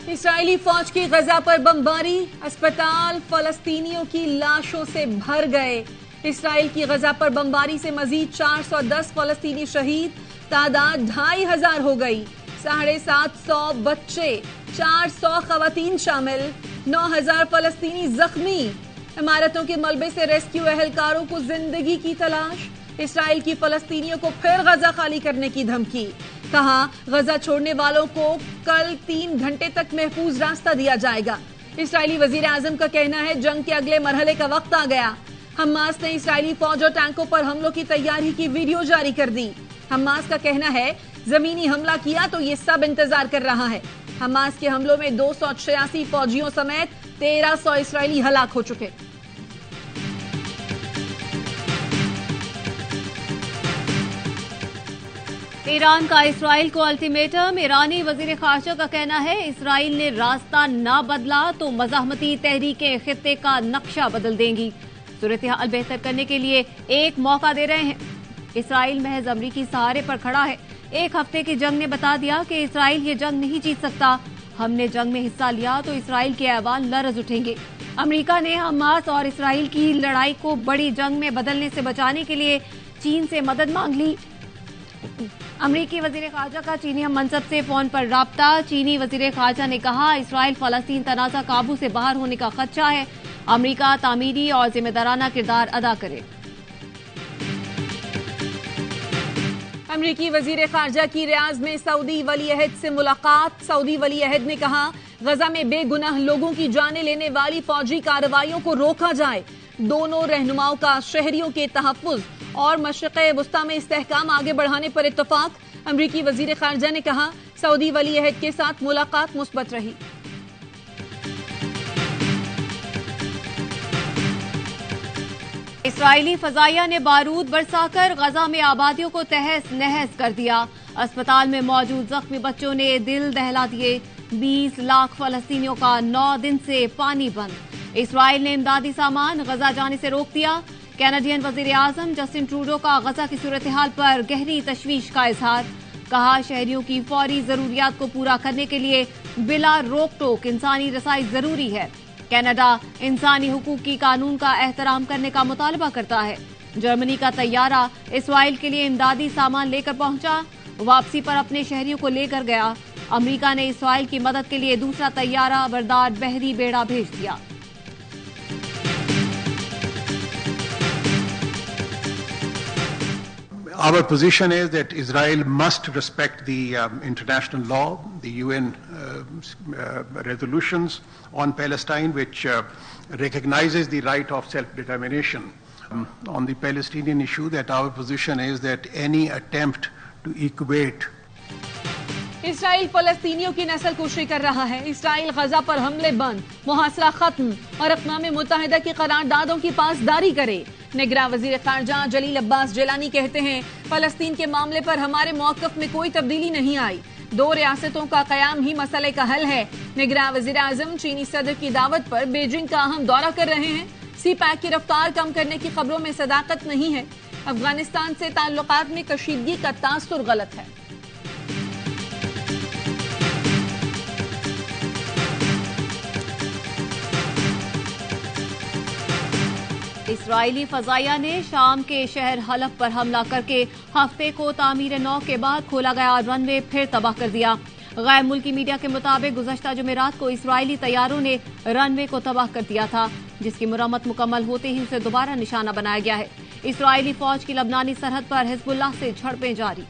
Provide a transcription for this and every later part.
اسرائیلی فوج کی غزہ پر بمباری، اسپتال فلسطینیوں کی لاشوں سے بھر گئے۔ اسرائیل کی غزہ پر بمباری سے مزید 410 فلسطینی شہید، تعداد 2500 ہو گئی۔ 750 بچے، 400 خواتین شامل، 9000 فلسطینی زخمی۔ عمارتوں کے ملبے سے ریسکیو اہلکاروں کو زندگی کی تلاش۔ اسرائیل کی فلسطینیوں کو پھر غزہ خالی کرنے کی دھمکی، کہا غزہ چھوڑنے والوں کو کل 3 گھنٹے تک محفوظ راستہ دیا جائے گا۔ اسرائیلی وزیر اعظم کا کہنا ہے جنگ کے اگلے مرحلے کا وقت آ گیا۔ حماس نے اسرائیلی فوج اور ٹینکوں پر حملوں کی تیاری کی ویڈیو جاری کر دی۔ حماس کا کہنا ہے زمینی حملہ کیا تو یہ سب انتظار کر رہا ہے۔ حماس کے حملوں میں 286 فوجیوں سمیت 1300 اسرائیلی ہلاک ہو چکے۔ ایران کا اسرائیل کو الٹیمیٹم، ایرانی وزیر خارجہ کا کہنا ہے اسرائیل نے راستہ نہ بدلا تو مزاحمتی تحریکیں خطے کا نقشہ بدل دیں گی۔ صورتحال بہتر کرنے کے لیے ایک موقع دے رہے ہیں۔ اسرائیل محض امریکی سہارے پر کھڑا ہے۔ 1 ہفتے کی جنگ نے بتا دیا کہ اسرائیل یہ جنگ نہیں جیت سکتا۔ ہم نے جنگ میں حصہ لیا تو اسرائیل کے ایوان لرز اٹھیں گے۔ امریکہ نے حماس اور اسرائیل کی لڑائی کو بڑی جنگ میں بدلنے سے بچانے کے لیے چین سے مدد مانگ لی۔ امریکی وزیر خارجہ کا چینی ہم منصب سے فون پر رابطہ۔ چینی وزیر خارجہ نے کہا اسرائیل فلسطین تنازع قابو سے باہر ہونے کا خدشہ ہے۔ امریکہ تعمیری اور ذمہ دارانہ کردار ادا کرے۔ امریکی وزیر خارجہ کی ریاض میں سعودی ولی عہد سے ملاقات۔ سعودی ولی عہد نے کہا غزہ میں بے گناہ لوگوں کی جانیں لینے والی فوجی کارروائیوں کو روکا جائے۔ دونوں رہنماؤں کا شہریوں کے تحفظ اور مشرق وسطی میں استحکام آگے بڑھانے پر اتفاق۔ امریکی وزیر خارجہ نے کہا سعودی ولی عہد کے ساتھ ملاقات مثبت رہی۔ اسرائیلی فضائیہ نے بارود برسا کر غزہ میں آبادیوں کو تہس نہس کر دیا۔ اسپتال میں موجود زخمی بچوں نے دل دہلا دیے۔ 20 لاکھ فلسطینیوں کا 9 دن سے پانی بند۔ اسرائیل نے امدادی سامان غزہ جانے سے روک دیا۔ کینیڈین وزیر اعظم جسٹن ٹروڈو کا غزہ کی صورتحال پر گہری تشویش کا اظہار، کہا شہریوں کی فوری ضروریات کو پورا کرنے کے لیے بلا روک ٹوک انسانی رسائی ضروری ہے۔ کینیڈا انسانی حقوق کی قانون کا احترام کرنے کا مطالبہ کرتا ہے۔ جرمنی کا طیارہ اسرائیل کے لیے امدادی سامان لے کر پہنچا، واپسی پر اپنے شہریوں کو لے کر گیا۔ امریکہ نے اسرائیل کی مدد کے لیے دوسرا طیارہ بردار بحری بیڑا بھیج دیا۔ Our position is that Israel must respect the international law, the UN resolutions on Palestine, which recognizes the right of self-determination. On the Palestinian issue, that our position is that any attempt to equate اسرائیل فلسطینیوں کی نسل کشی کر رہا ہے۔ اسرائیل غزہ پر حملے بند، محاصرہ ختم اور اقوام متحدہ کی قراردادوں کی پاسداری کرے۔ نگراں وزیر خارجہ جلیل عباس جیلانی کہتے ہیں فلسطین کے معاملے پر ہمارے موقف میں کوئی تبدیلی نہیں آئی۔ 2 ریاستوں کا قیام ہی مسئلے کا حل ہے۔ نگراں وزیر اعظم چینی صدر کی دعوت پر بیجنگ کا اہم دورہ کر رہے ہیں۔ سی پیک کی رفتار کم کرنے کی خبروں میں صداقت نہیں ہے۔ افغانستان سے تعلقات میں کشیدگی کا تاثر غلط ہے۔ اسرائیلی فضائیہ نے شام کے شہر حلب پر حملہ کر کے ہفتے کو تعمیر نو کے بعد کھولا گیا رن وے پھر تباہ کر دیا۔ غیر ملکی میڈیا کے مطابق گزشتہ جمعرات کو اسرائیلی طیاروں نے رن وے کو تباہ کر دیا تھا، جس کی مرمت مکمل ہوتے ہی اسے دوبارہ نشانہ بنایا گیا ہے۔ اسرائیلی فوج کی لبنانی سرحد پر حزب اللہ سے جھڑپیں جاری۔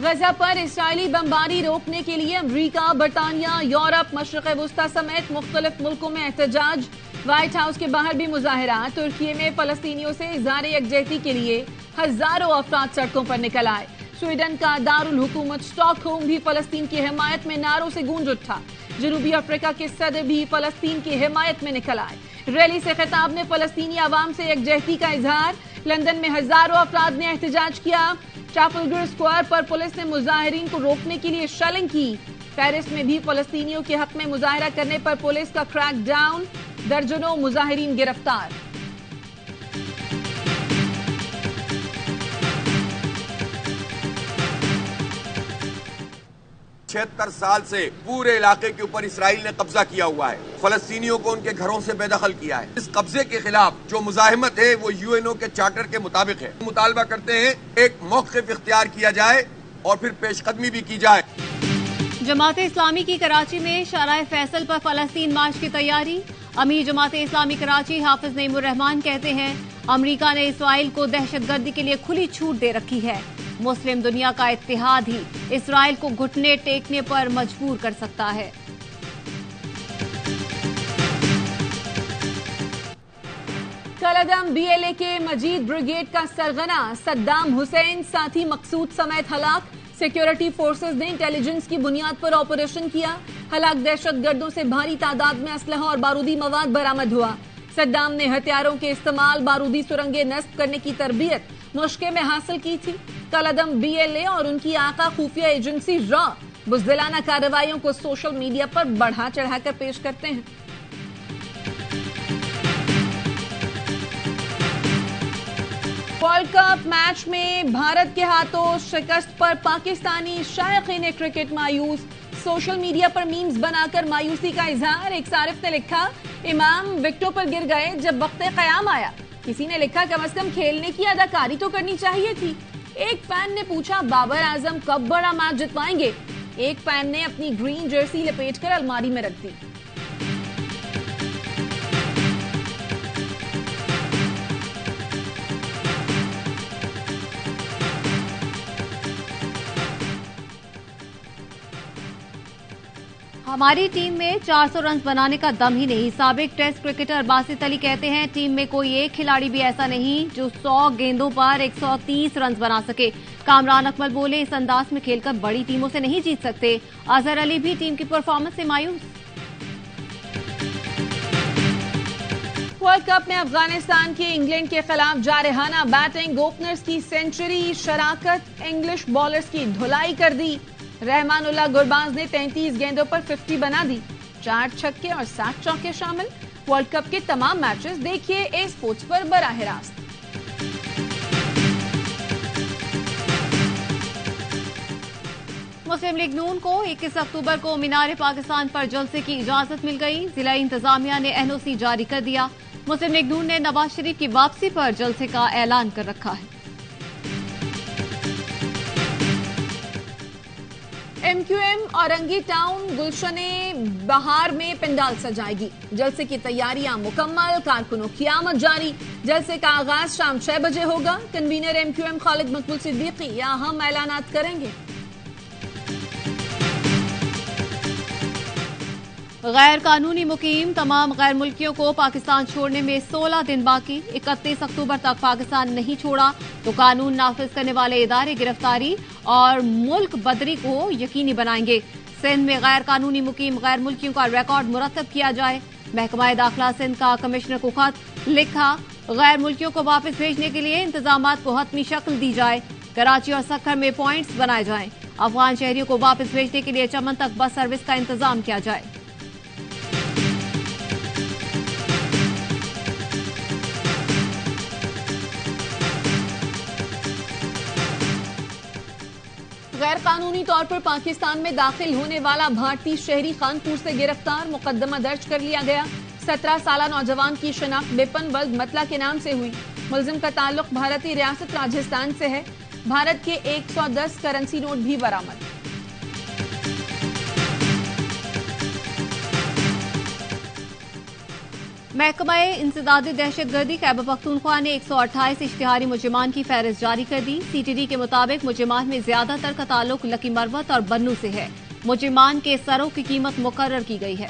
غزہ پر اسرائیلی بمباری روکنے کے لیے امریکہ، برطانیہ، یورپ، مشرق وسطی سمیت مختلف ملکوں میں احتجاج۔ وائٹ ہاؤس کے باہر بھی مظاہرات۔ ترکی میں فلسطینیوں سے اظہار یکجہتی کے لیے ہزاروں افراد سڑکوں پر نکل آئے۔ سویڈن کا دارالحکومت اسٹاک ہوم بھی فلسطین کی حمایت میں نعروں سے گونج اٹھا۔ جنوبی افریقہ کے صدر بھی فلسطین کی حمایت میں نکل آئے۔ ریلی سے خطاب میں فلسطینی عوام سے یکجہتی کا اظہار۔ لندن میں ہزاروں افراد نے احتجاج کیا۔ ٹرافلگر اسکوائر پر پولیس نے مظاہرین کو روکنے کے لیے شیلنگ کی۔ پیرس میں بھی فلسطینیوں کے حق میں مظاہرہ کرنے پر پولیس کا کریک ڈاؤن، درجنوں مظاہرین گرفتار۔ 76 سال سے پورے علاقے کے اوپر اسرائیل نے قبضہ کیا ہوا ہے. فلسطینیوں کو ان کے گھروں سے بے دخل کیا ہے. اس قبضے کے خلاف جو مزاحمت ہے وہ UN کے چارٹر کے مطابق ہے. مطالبہ کرتے ہیں ایک موقف اختیار کیا جائے اور پھر پیش قدمی بھی کی جائے. جماعت اسلامی کی کراچی میں شارع فیصل پر فلسطین مارچ کی تیاری. امیر جماعت اسلامی کراچی حافظ نعیم الرحمان کہتے ہیں امریکہ نے اسرائیل کو دہشت گردی کے لیے کھلی چھوٹ دے رکھی ہے. مسلم دنیا کا اتحاد ہی اسرائیل کو گھٹنے ٹیکنے پر مجبور کر سکتا ہے. کالعدم BLA کے مجید بریگیڈ کا سرغنہ صدام حسین ساتھی مقصود سمیت ہلاک. سیکیورٹی فورسز نے انٹیلیجنس کی بنیاد پر آپریشن کیا. ہلاک دہشت گردوں سے بھاری تعداد میں اسلحہ اور بارودی مواد برآمد ہوا. صدام نے ہتھیاروں کے استعمال بارودی سرنگیں نصب کرنے کی تربیت مشقے میں حاصل کی تھی. کالعدم BLA اور ان کی آقا خفیہ ایجنسی را بزدلانہ کارروائیوں کو سوشل میڈیا پر بڑھا چڑھا کر پیش کرتے ہیں. ورلڈ کپ میچ میں بھارت کے ہاتھوں شکست پر پاکستانی شائقین کرکٹ مایوس. سوشل میڈیا پر میمز بنا کر مایوسی کا اظہار. ایک صارف نے لکھا امام وکٹوں پر گر گئے جب وقت قیام آیا. کسی نے لکھا کم از کم کھیلنے کی اداکاری تو کرنی چاہیے تھی. ایک فین نے پوچھا بابر اعظم کب بڑا میچ جتوائیں گے. ایک فین نے اپنی گرین جرسی لپیٹ کر الماری میں رکھ دی. ہماری ٹیم میں 400 رنز بنانے کا دم ہی نہیں. سابق ٹیسٹ کرکٹر باسط علی کہتے ہیں ٹیم میں کوئی ایک کھلاڑی بھی ایسا نہیں جو 100 گیندوں پر 130 رنز بنا سکے. کامران اکمل بولے اس انداز میں کھیل کر بڑی ٹیموں سے نہیں جیت سکتے. اظہر علی بھی ٹیم کی پرفارمنس سے مایوس. ورلڈ کپ میں افغانستان کی انگلینڈ کے خلاف جارحانہ بیٹنگ. اوپنرز کی سینچری شراکت انگلش بالرز کی دھلائی کر دی. رحمان اللہ گرباز نے 33 گیندوں پر 50 بنا دی. 4 چھکے اور 7 چوکے شامل. ورلڈ کپ کے تمام میچز دیکھیے اے سپورٹس پر براہ راست. مسلم لیگ نون کو 21 اکتوبر کو مینار پاکستان پر جلسے کی اجازت مل گئی. ضلعی انتظامیہ نے NOC جاری کر دیا. مسلم لیگ نون نے نواز شریف کی واپسی پر جلسے کا اعلان کر رکھا ہے. MQM اورنگی ٹاؤن گلشن بہار میں پنڈال سجائے گی. جلسے کی تیاریاں مکمل. کارکنوں کی آمد جاری. جلسے کا آغاز شام 6 بجے ہوگا. کنوینر MQM خالد مقبول صدیقی اہم اعلانات کریں گے. غیر قانونی مقیم تمام غیر ملکیوں کو پاکستان چھوڑنے میں 16 دن باقی. 31 اکتوبر تک پاکستان نہیں چھوڑا تو قانون نافذ کرنے والے ادارے گرفتاری اور ملک بدری کو یقینی بنائیں گے. سندھ میں غیر قانونی مقیم غیر ملکیوں کا ریکارڈ مرتب کیا جائے. محکمہ داخلہ سندھ کا کمشنر کو خط لکھا. غیر ملکیوں کو واپس بھیجنے کے لیے انتظامات کو حتمی شکل دی جائے. کراچی اور سکھر میں پوائنٹس بنائے جائیں. افغان شہریوں کو واپس بھیجنے کے لیے چمن تک بس سروس کا انتظام کیا جائے. غیر قانونی طور پر پاکستان میں داخل ہونے والا بھارتی شہری خانپور سے گرفتار. مقدمہ درج کر لیا گیا. 17 سالہ نوجوان کی شناخت بپن ولد متلا کے نام سے ہوئی. ملزم کا تعلق بھارتی ریاست راجستھان سے ہے. بھارت کے 110 کرنسی نوٹ بھی برآمد. محکمہ انسداد دہشت گردی خیبر پختونخوا نے 128 اشتہاری مجرمان کی فہرست جاری کر دی. CTD کے مطابق مجرمان میں زیادہ تر کا تعلق لکی مروت اور بنو سے ہے. مجرمان کے سروں کی قیمت مقرر کی گئی ہے.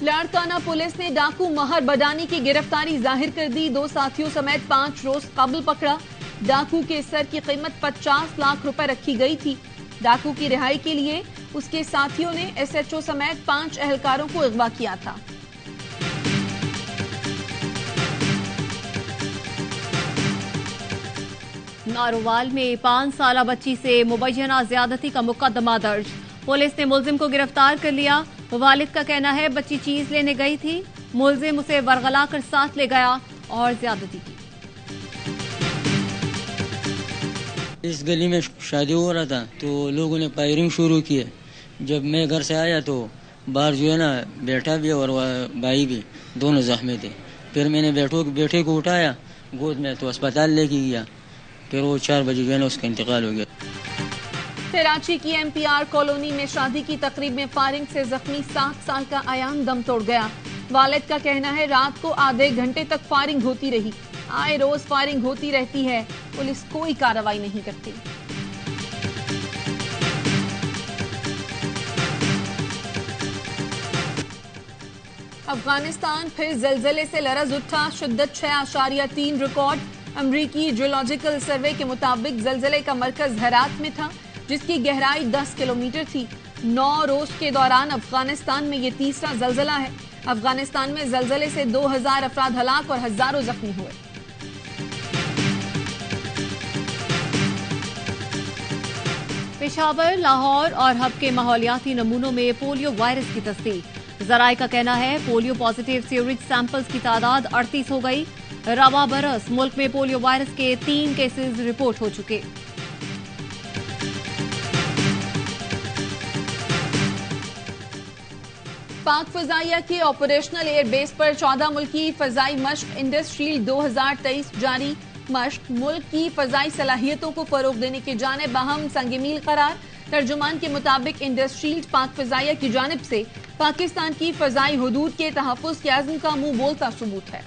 لاڑکانہ پولیس نے ڈاکو مہر بڈانی کی گرفتاری ظاہر کر دی. 2 ساتھیوں سمیت 5 روز قبل پکڑا. ڈاکو کے سر کی قیمت 50 لاکھ روپے رکھی گئی تھی. ڈاکو کی رہائی کے لیے اس کے ساتھیوں نے SHO سمیت 5 اہلکاروں کو اغوا کیا تھا. نارووال میں 5 سالہ بچی سے مبینہ زیادتی کا مقدمہ درج. پولیس نے ملزم کو گرفتار کر لیا. والد کا کہنا ہے بچی چیز لینے گئی تھی. ملزم اسے ورغلا کر ساتھ لے گیا اور زیادتی کی. اس گلی میں شادی ہو رہا تھا تو لوگوں نے فائرنگ شروع کی ہے. جب میں گھر سے آیا تو باہر جو ہے نا بیٹا بھی اور بھائی بھی دونوں زخمی تھے. پھر میں نے بیٹے کو اٹھایا گود میں تو اسپتال لے کے گیا. پھر وہ 4 بجے جو ہے نا اس کا انتقال ہو گیا. کراچی کی MPR کالونی میں شادی کی تقریب میں فائرنگ سے زخمی 7 سال کا ایان دم توڑ گیا. والد کا کہنا ہے رات کو آدھے گھنٹے تک فائرنگ ہوتی رہی. آئے روز فائرنگ ہوتی رہتی ہے, پولیس کوئی کارروائی نہیں کرتی. افغانستان پھر زلزلے سے لرز اٹھا. شدت 6.3 ریکارڈ. امریکی جیولوجیکل سروے کے مطابق زلزلے کا مرکز ہرات میں تھا جس کی گہرائی 10 کلومیٹر تھی. 9 روز کے دوران افغانستان میں یہ تیسرا زلزلہ ہے. افغانستان میں زلزلے سے 2000 افراد ہلاک اور ہزاروں زخمی ہوئے. پشاور، لاہور اور ہب کے ماحولیاتی نمونوں میں پولیو وائرس کی تصدیق. ذرائع کا کہنا ہے پولیو پازیٹیو سیوریج سیمپلز کی تعداد 38 ہو گئی. رواں برس ملک میں پولیو وائرس کے 3 کیسز رپورٹ ہو چکے. پاک فضائیہ کے آپریشنل ایئر بیس پر 14 ملکی فضائی مشق انڈس شیلڈ 2023 جاری. مشق ملک کی فضائی صلاحیتوں کو فروغ دینے کی جانب اہم سنگ میل قرار. ترجمان کے مطابق انڈس شیلڈ پاک فضائیہ کی جانب سے پاکستان کی فضائی حدود کے تحفظ کے عزم کا منہ بولتا ثبوت ہے.